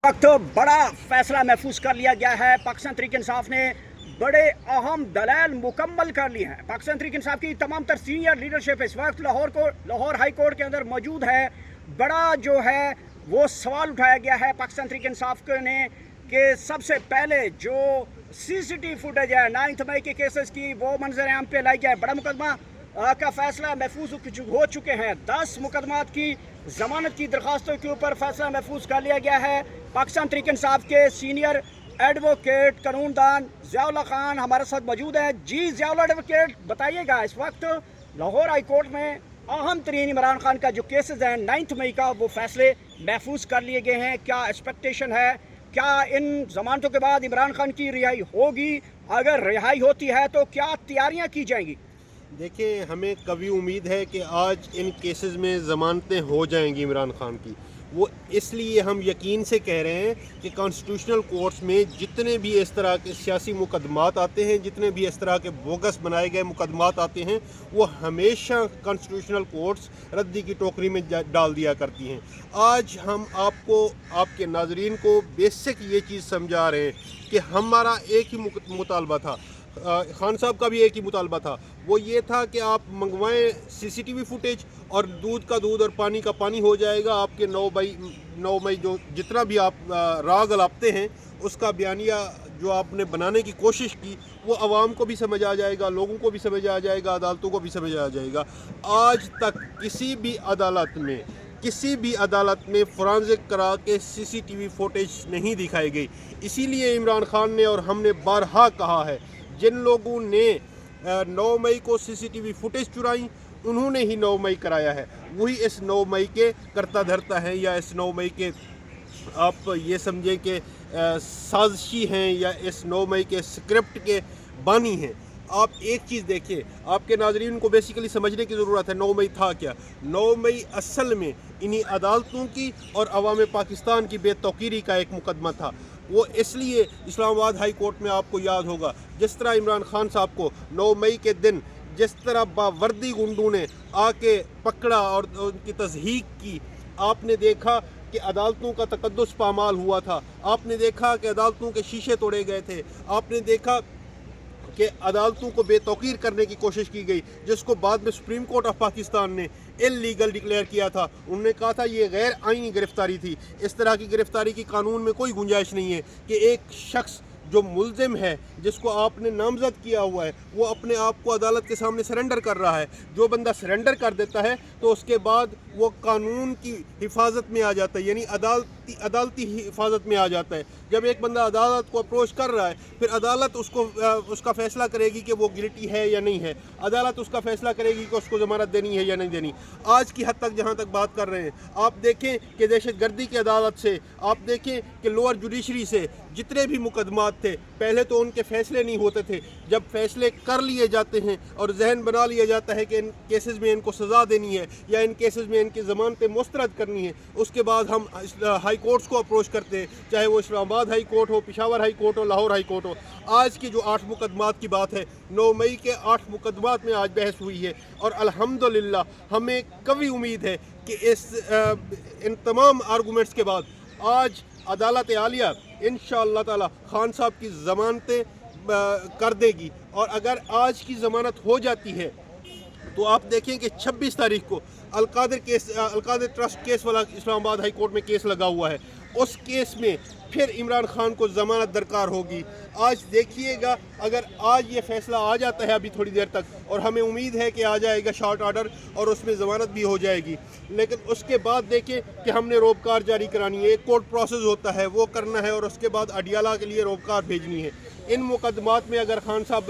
वक्त बड़ा फैसला महफूज कर लिया गया है। पाकिस्तान तहरीक इंसाफ ने बड़े अहम दलाल मुकम्मल कर लिए हैं। पाकिस्तान तहरीक इंसाफ की तमाम तर सीनियर लीडरशिप इस वक्त लाहौर हाई कोर्ट के अंदर मौजूद है। बड़ा जो है वो सवाल उठाया गया है पाकिस्तान तहरीक इंसाफ ने कि सबसे पहले जो CCTV फुटेज है 9 मई के केसेस की वो मंजर आम पे लाई जाए। बड़ा मुकदमा का फैसला महफूज हो चुके हैं। 10 मुकदमात की जमानत की दरख्वास्तों के ऊपर फैसला महफूज कर लिया गया है। पाकिस्तान तहरीक इंसाफ के सीनियर एडवोकेट कानूनदान ज़ियाउल्लाह खान हमारे साथ मौजूद है। जी ज़ियाउल्लाह एडवोकेट, बताइएगा इस वक्त लाहौर हाई कोर्ट में अहम तरीन इमरान खान का जो केसेस हैं 9 मई का वो फैसले महफूज कर लिए गए हैं। क्या एक्सपेक्टेशन है, क्या इन जमानतों के बाद इमरान खान की रिहाई होगी? अगर रिहाई होती है तो क्या तैयारियां की जाएंगी? देखिए, हमें कभी उम्मीद है कि आज इन केसेस में ज़मानतें हो जाएंगी इमरान खान की। वो इसलिए हम यकीन से कह रहे हैं कि कॉन्स्टिट्यूशनल कोर्ट्स में जितने भी इस तरह के सियासी मुकदमात आते हैं, जितने भी इस तरह के बोगस बनाए गए मुकदमात आते हैं, वो हमेशा कॉन्स्टिट्यूशनल कोर्ट्स रद्दी की टोकरी में डाल दिया करती हैं। आज हम आपको, आपके नाजरीन को बेसिक ये चीज़ समझा रहे हैं कि हमारा एक ही मुतालबा था, खान साहब का भी एक ही मुतालबा था। वो ये था कि आप मंगवाएं CCTV फुटेज और दूध का दूध और पानी का पानी हो जाएगा। आपके 9 मई जो जितना भी आप राग अलापते हैं उसका बयानिया जो आपने बनाने की कोशिश की वो आवाम को भी समझ आ जाएगा, लोगों को भी समझ आ जाएगा, अदालतों को भी समझ आ जाएगा। आज तक किसी भी अदालत में फोरेंसिक करा के CCTV फुटेज नहीं दिखाई गई। इसीलिए इमरान खान ने और हमने बारहा कहा है, जिन लोगों ने 9 मई को CCTV फुटेज चुराई उन्होंने ही 9 मई कराया है, वही इस 9 मई के करता धरता है, या इस 9 मई के आप ये समझें कि साजिशी हैं, या इस 9 मई के स्क्रिप्ट के बानी हैं। आप एक चीज़ देखिए, आपके नाजरीन को बेसिकली समझने की ज़रूरत है 9 मई था क्या। 9 मई असल में इन्हीं अदालतों की और अवाम पाकिस्तान की बेतौकीरी का एक मुकदमा था। वो इसलिए इस्लामाबाद हाई कोर्ट में आपको याद होगा, जिस तरह इमरान खान साहब को 9 मई के दिन जिस तरह बावर्दी गुंडों ने आके पकड़ा और उनकी तज़हीक की, आपने देखा कि अदालतों का तकद्दुस पामाल हुआ था। आपने देखा कि अदालतों के शीशे तोड़े गए थे। आपने देखा कि अदालतों को बेतौकीर करने की कोशिश की गई, जिसको बाद में सुप्रीम कोर्ट ऑफ पाकिस्तान ने इल्लीगल डिक्लेयर किया था। उन्होंने कहा था ये गैर आईनी गिरफ्तारी थी। इस तरह की गिरफ्तारी की कानून में कोई गुंजाइश नहीं है कि एक शख्स जो मुल्जिम है, जिसको आपने नामजद किया हुआ है, वो अपने आप को अदालत के सामने सरेंडर कर रहा है। जो बंदा सरेंडर कर देता है तो उसके बाद वो कानून की हिफाजत में आ जाता है, यानी अदालती हिफाजत में आ जाता है। जब एक बंदा अदालत को अप्रोच कर रहा है, फिर अदालत उसका फ़ैसला करेगी कि वो गिल्टी है या नहीं है। अदालत उसका फ़ैसला करेगी कि उसको ज़मानत देनी है या नहीं देनी। आज की हद तक जहाँ तक बात कर रहे हैं, आप देखें कि दहशतगर्दी की अदालत से, आप देखें कि लोअर जुडिशरी से जितने भी मुकदमात थे, पहले तो उनके फ़ैसले नहीं होते थे। जब फ़ैसले कर लिए जाते हैं और जहन बना लिया जाता है कि इन केसेस में इनको सज़ा देनी है या इन केसेस में इनकी ज़मानतें मुस्तरद करनी है, उसके बाद हम हाई कोर्ट्स को अप्रोच करते हैं, चाहे वो इस्लामाबाद हाई कोर्ट हो, पेशावर हाई कोर्ट हो, लाहौर हाई कोर्ट हो। आज की जो 8 मुकदमात की बात है, 9 मई के 8 मुकदमात में आज बहस हुई है और अल्हम्दुलिल्लाह हमें कभी उम्मीद है कि इन तमाम आर्गूमेंट्स के बाद आज अदालत आलिया इंशाअल्लाह ताला खान साहब की ज़मानतें कर देगी। और अगर आज की ज़मानत हो जाती है तो आप देखें कि 26 तारीख को अलकादिर ट्रस्ट केस वाला इस्लामाबाद हाई कोर्ट में केस लगा हुआ है। उस केस में फिर इमरान खान को ज़मानत दरकार होगी। आज देखिएगा, अगर आज ये फ़ैसला आ जाता है अभी थोड़ी देर तक, और हमें उम्मीद है कि आ जाएगा शॉर्ट ऑर्डर और उसमें ज़मानत भी हो जाएगी, लेकिन उसके बाद देखें कि हमने रोबकार जारी करानी है, एक कोर्ट प्रोसेस होता है वो करना है, और उसके बाद अडियाला के लिए रोबकार भेजनी है। इन मुकदमात में अगर खान साहब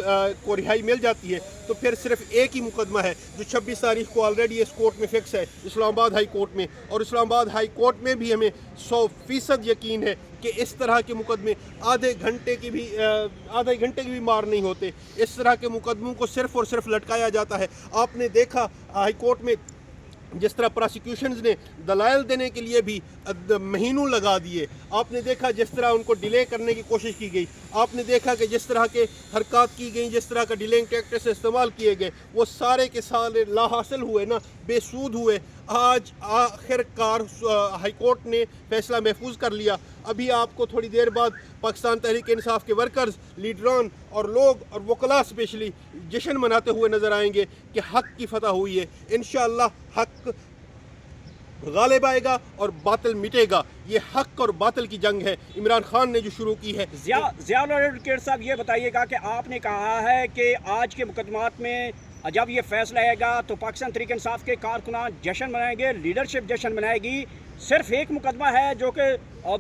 को रिहाई मिल जाती है तो फिर सिर्फ एक ही मुकदमा है जो 26 तारीख को ऑलरेडी इस कोर्ट में फिक्स है, इस्लामाबाद हाई कोर्ट में। और इस्लामाबाद हाई कोर्ट में भी हमें 100% यकीन है कि इस तरह के मुकदमे आधे घंटे की भी मार नहीं होते। इस तरह के मुकदमों को सिर्फ और सिर्फ लटकाया जाता है। आपने देखा हाई कोर्ट में जिस तरह प्रोसिक्यूशंस ने दलाइल देने के लिए भी महीनों लगा दिए। आपने देखा जिस तरह उनको डिले करने की कोशिश की गई। आपने देखा कि जिस तरह के हरकत की गई, जिस तरह का डिलेइंग टैक्टिक्स इस्तेमाल किए गए, वो सारे के सारे ला हासिल हुए ना, बेसूद हुए। آج آخر کار ہائی کورٹ نے فیصلہ محفوظ کر لیا. ابھی آپ کو تھوڑی دیر بعد پاکستان تحریک انصاف کے ورکرز، لیڈران اور لوگ اور وکلاء اسپیشلی جشن مناتے ہوئے نظر آئیں گے کہ حق کی فتح ہوئی ہے. انشاءاللہ حق غالب آئے گا اور باطل مٹے گا. یہ حق اور باطل کی جنگ ہے عمران خان نے جو شروع کی ہے. ضیاء ایڈوکیٹ صاحب یہ بتائیے گا کہ آپ نے کہا ہے کہ آج کے مقدمات میں جب یہ فیصلہ آئے گا تو پاکستان تحریک انصاف کے کارکنان جشن منائیں گے، لیڈرشپ جشن منائے گی. صرف ایک مقدمہ ہے جو کہ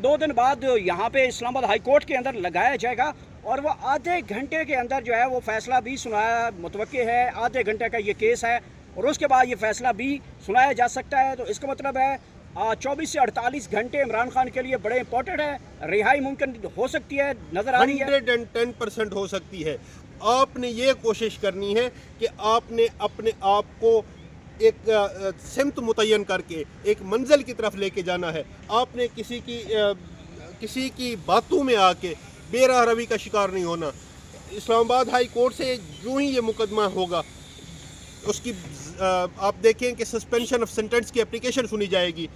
2 دن بعد یہاں پہ اسلام آباد ہائی کورٹ کے اندر لگایا جائے گا اور وہ آدھے گھنٹے کے اندر جو ہے وہ فیصلہ بھی سنایا متوقع ہے. آدھے گھنٹے کا یہ کیس ہے اور اس کے بعد یہ فیصلہ بھی سنایا جا سکتا ہے. تو اس کا مطلب ہے 24 سے 48 گھنٹے عمران خان کے لیے بڑے امپورٹنٹ ہے. رہائی ممکن ہو سکتی ہے، نظر آ رہی ہے 110% ہو سکتی ہے. آپ نے یہ کوشش کرنی ہے کہ آپ نے اپنے آپ کو ایک سمت متعین کر کے ایک منزل کی طرف لے کے جانا ہے. آپ نے کسی کی باتوں میں آ کے بے راہ روی کا شکار نہیں ہونا. اسلام آباد ہائی کورٹ سے جو ہی یہ مقدمہ ہوگا اس کی آپ دیکھیں کہ سسپینشن آف سینٹنس کی اپلیکیشن سنی جائے گی.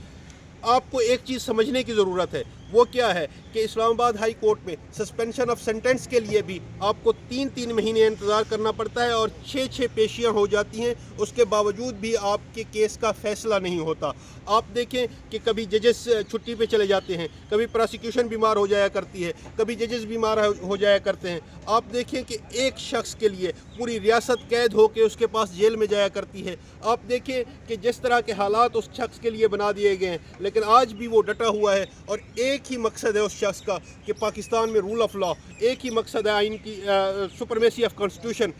آپ کو ایک چیز سمجھنے کی ضرورت ہے، وہ کیا ہے کہ اسلام آباد ہائی کورٹ میں سسپینشن آف سینٹنس کے لیے بھی آپ کو 3 مہینے انتظار کرنا پڑتا ہے اور 6 پیشیاں ہو جاتی ہیں. اس کے باوجود بھی آپ کے کیس کا فیصلہ نہیں ہوتا. آپ دیکھیں کہ کبھی ججز چھٹی پہ چلے جاتے ہیں، کبھی پراسیکیوشن بیمار ہو جایا کرتی ہے، کبھی ججز بیمار ہو جایا کرتے ہیں. آپ دیکھیں کہ ایک شخص کے لیے پوری ریاست قید ہو کے اس کے پاس جیل میں جایا کرتی ہے. آپ دیکھیں کہ جس طرح کے حالات اس شخص کے لیے بنا دیے گئے ہیں، لیکن آج بھی وہ ڈٹا ہوا ہے اور ایک ہی مقصد ہے اس شخص کا کہ پاکستان میں رول آف لا، ایک ہی مقصد ہے آئین کی سپرمیسی آف کانسٹیٹیوشن.